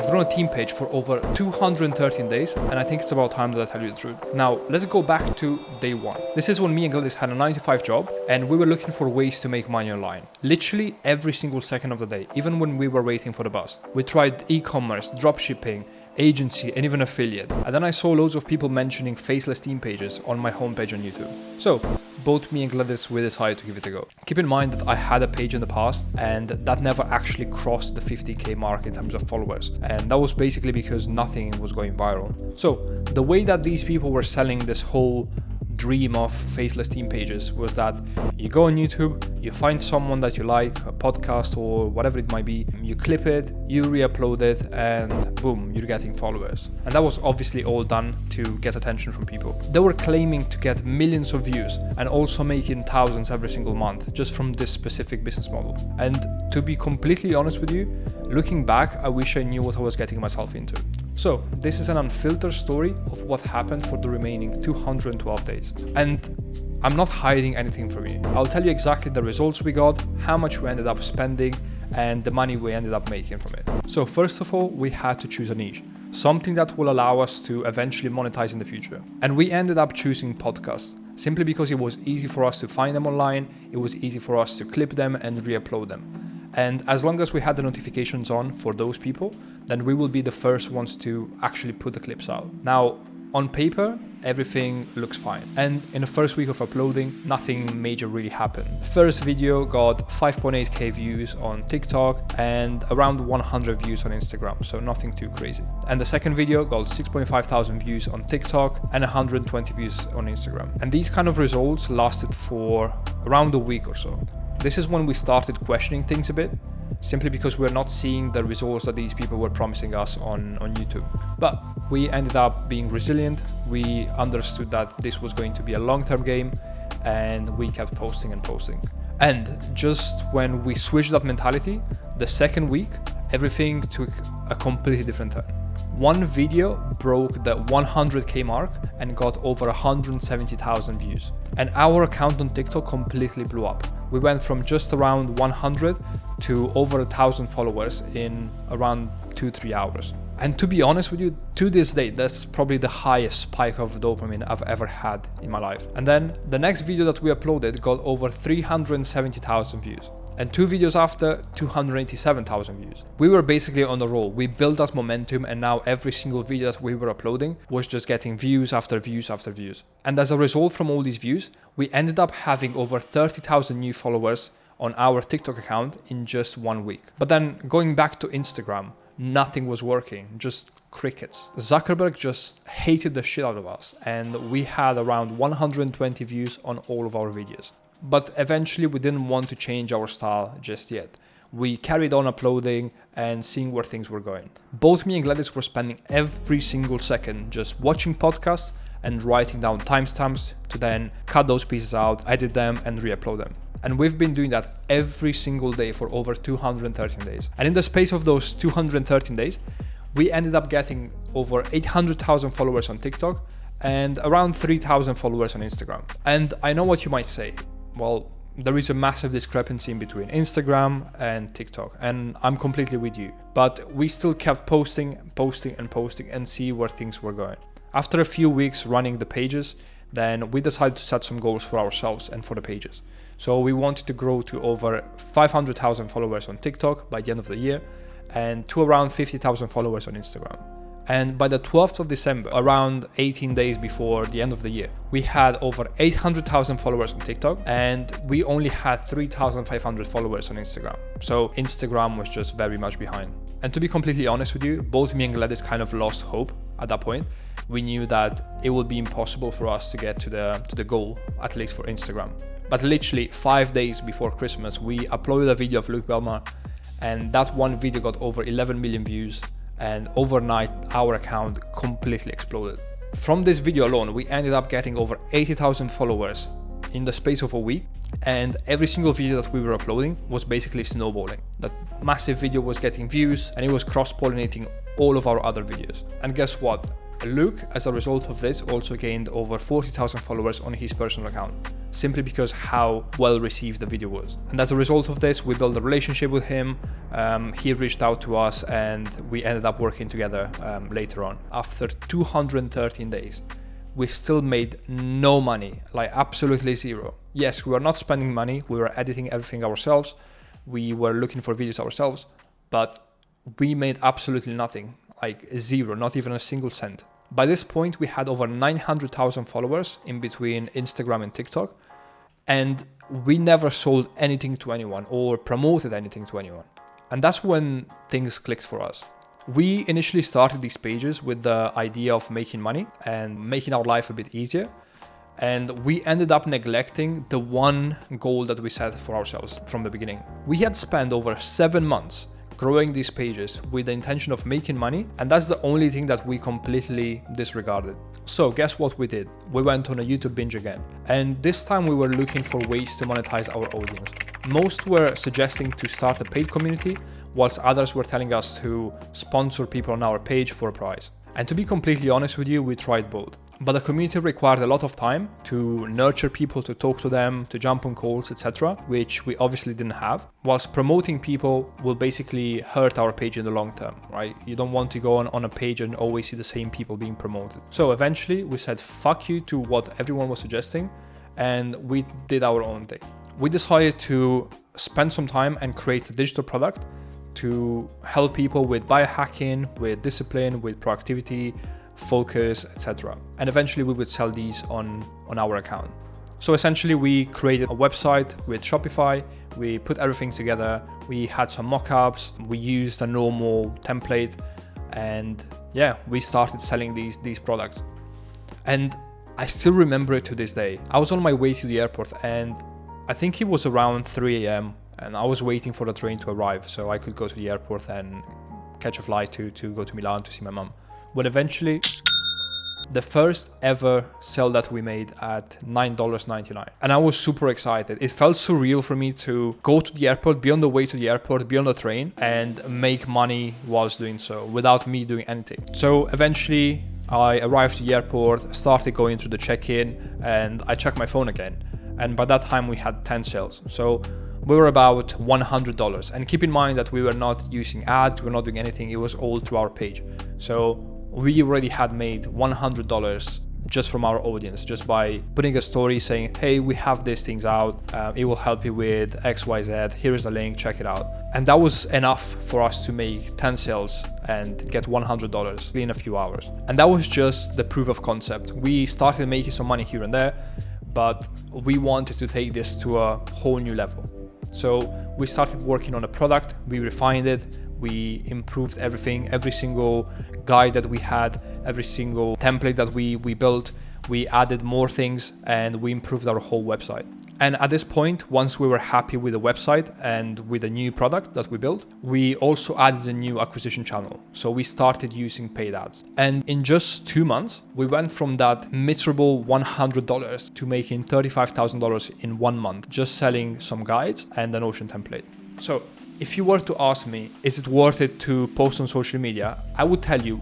I've grown a team page for over 213 days, and I think it's about time that I tell you the truth. Now, let's go back to day one. This is when me and Gladys had a 9-to-5 job, and we were looking for ways to make money online. Literally every single second of the day, even when we were waiting for the bus. We tried e-commerce, dropshipping, agency, and even affiliate. And then I saw loads of people mentioning Faceless team pages on my homepage on YouTube. So both me and Gladys, we decided to give it a go. Keep in mind that I had a page in the past and that never actually crossed the 50k mark in terms of followers. And that was basically because nothing was going viral. So the way that these people were selling this whole dream of Faceless team pages was that you go on YouTube, you find someone that you like, a podcast or whatever it might be, you clip it, you re-upload it, and boom, you're getting followers. And that was obviously all done to get attention from people. They were claiming to get millions of views and also making thousands every single month just from this specific business model. And to be completely honest with you, looking back, I wish I knew what I was getting myself into. So this is an unfiltered story of what happened for the remaining 212 days. And I'm not hiding anything from you. I'll tell you exactly the results we got, how much we ended up spending, and the money we ended up making from it. So first of all, we had to choose a niche, something that will allow us to eventually monetize in the future. And we ended up choosing podcasts, simply because it was easy for us to find them online, it was easy for us to clip them and re-upload them. And as long as we had the notifications on for those people, then we will be the first ones to actually put the clips out. Now, on paper, everything looks fine. And in the first week of uploading, nothing major really happened. The first video got 5.8k views on TikTok and around 100 views on Instagram, so nothing too crazy. And the second video got 6.5 thousand views on TikTok and 120 views on Instagram. And these kind of results lasted for around a week or so. This is when we started questioning things a bit, simply because we're not seeing the results that these people were promising us on YouTube. But we ended up being resilient. We understood that this was going to be a long-term game, and we kept posting and posting. And just when we switched that mentality, the second week, everything took a completely different turn. One video broke the 100k mark and got over 170,000 views. And our account on TikTok completely blew up. We went from just around 100 to over 1,000 followers in around 2-3 hours. And to be honest with you, to this day, that's probably the highest spike of dopamine I've ever had in my life. And then the next video that we uploaded got over 370,000 views. And 2 videos after, 287,000 views. We were basically on the roll. We built that momentum, and now every single video that we were uploading was just getting views after views after views. And as a result from all these views, we ended up having over 30,000 new followers on our TikTok account in just 1 week. But then going back to Instagram, nothing was working, just crickets. Zuckerberg just hated the shit out of us, and we had around 120 views on all of our videos. But eventually we didn't want to change our style just yet. We carried on uploading and seeing where things were going. Both me and Gladys were spending every single second just watching podcasts and writing down timestamps to then cut those pieces out, edit them, and re-upload them. And we've been doing that every single day for over 213 days. And in the space of those 213 days, we ended up getting over 800,000 followers on TikTok and around 3,000 followers on Instagram. And I know what you might say. Well, there is a massive discrepancy in between Instagram and TikTok, and I'm completely with you. But we still kept posting and see where things were going. After a few weeks running the pages, then we decided to set some goals for ourselves and for the pages. So we wanted to grow to over 500,000 followers on TikTok by the end of the year and to around 50,000 followers on Instagram. And by the 12th of December, around 18 days before the end of the year, we had over 800,000 followers on TikTok and we only had 3,500 followers on Instagram. So Instagram was just very much behind. And to be completely honest with you, both me and Gladys kind of lost hope at that point. We knew that it would be impossible for us to get to the goal, at least for Instagram. But literally 5 days before Christmas, we uploaded a video of Luke Belmar, and that one video got over 11 million views. And overnight, our account completely exploded. From this video alone, we ended up getting over 80,000 followers in the space of a week, and every single video that we were uploading was basically snowballing. That massive video was getting views, and it was cross-pollinating all of our other videos. And guess what? Luke, as a result of this, also gained over 40,000 followers on his personal account, simply because how well received the video was. And as a result of this, we built a relationship with him. He reached out to us and we ended up working together later on. After 213 days, we still made no money, like absolutely zero. Yes, we were not spending money. We were editing everything ourselves. We were looking for videos ourselves, but we made absolutely nothing, like zero, not even a single cent. By this point, we had over 900,000 followers in between Instagram and TikTok, and we never sold anything to anyone or promoted anything to anyone. And that's when things clicked for us. We initially started these pages with the idea of making money and making our life a bit easier. And we ended up neglecting the one goal that we set for ourselves from the beginning. We had spent over 7 months growing these pages with the intention of making money, and that's the only thing that we completely disregarded. So guess what we did? We went on a YouTube binge again, and this time we were looking for ways to monetize our audience. Most were suggesting to start a paid community, whilst others were telling us to sponsor people on our page for a price. And to be completely honest with you, we tried both. But the community required a lot of time to nurture people, to talk to them, to jump on calls, etc., which we obviously didn't have. Whilst promoting people will basically hurt our page in the long term, right? You don't want to go on a page and always see the same people being promoted. So eventually we said fuck you to what everyone was suggesting, and we did our own thing. We decided to spend some time and create a digital product to help people with biohacking, with discipline, with productivity, focus, etc. And eventually we would sell these on our account. So essentially we created a website with Shopify, we put everything together, we had some mock-ups, we used a normal template, and yeah, we started selling these products. And I still remember it to this day. I was on my way to the airport and I think it was around 3 a.m. and I was waiting for the train to arrive so I could go to the airport and catch a flight to go to Milan to see my mum. But eventually, the first ever sale that we made at $9.99. And I was super excited. It felt surreal for me to go to the airport, be on the way to the airport, be on the train, and make money whilst doing so without me doing anything. So eventually, I arrived to the airport, started going through the check-in, and I checked my phone again. And by that time, we had 10 sales. So we were about $100. And keep in mind that we were not using ads, we were not doing anything. It was all through our page. So we already had made $100 just from our audience, just by putting a story saying, hey, we have these things out. It will help you with XYZ. Here is the link, check it out. And that was enough for us to make 10 sales and get $100 in a few hours. And that was just the proof of concept. We started making some money here and there, but we wanted to take this to a whole new level. So we started working on a product, we refined it, we improved everything, every single guide that we had, every single template that we built, we added more things and we improved our whole website. And at this point, once we were happy with the website and with the new product that we built, we also added a new acquisition channel. So we started using paid ads. And in just 2 months, we went from that miserable $100 to making $35,000 in 1 month, just selling some guides and an Notion template. So if you were to ask me, is it worth it to post on social media? I would tell you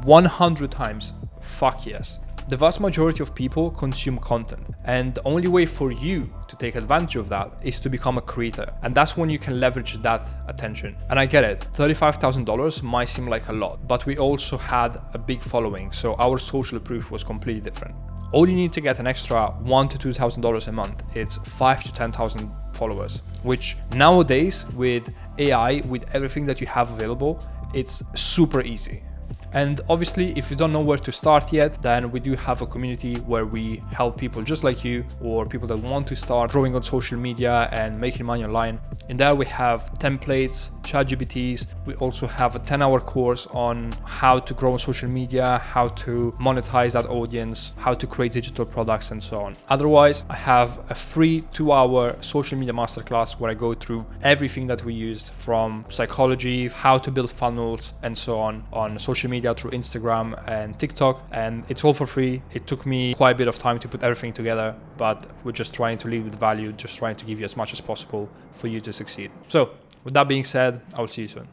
100 times, fuck yes. The vast majority of people consume content, and the only way for you to take advantage of that is to become a creator. And that's when you can leverage that attention. And I get it, $35,000 might seem like a lot, but we also had a big following, so our social proof was completely different. All you need to get an extra $1,000 to $2,000 a month, it's 5,000 to 10,000 followers, which nowadays with AI, with everything that you have available, it's super easy. And obviously, if you don't know where to start yet, then we do have a community where we help people just like you, or people that want to start growing on social media and making money online. In there, we have templates, ChatGPTs. We also have a 10-hour course on how to grow on social media, how to monetize that audience, how to create digital products, and so on. Otherwise, I have a free 2-hour social media masterclass where I go through everything that we used, from psychology, how to build funnels, and so on social media through Instagram and TikTok, and it's all for free. It took me quite a bit of time to put everything together, but we're just trying to lead with value, just trying to give you as much as possible for you to succeed. So with that being said, I will see you soon.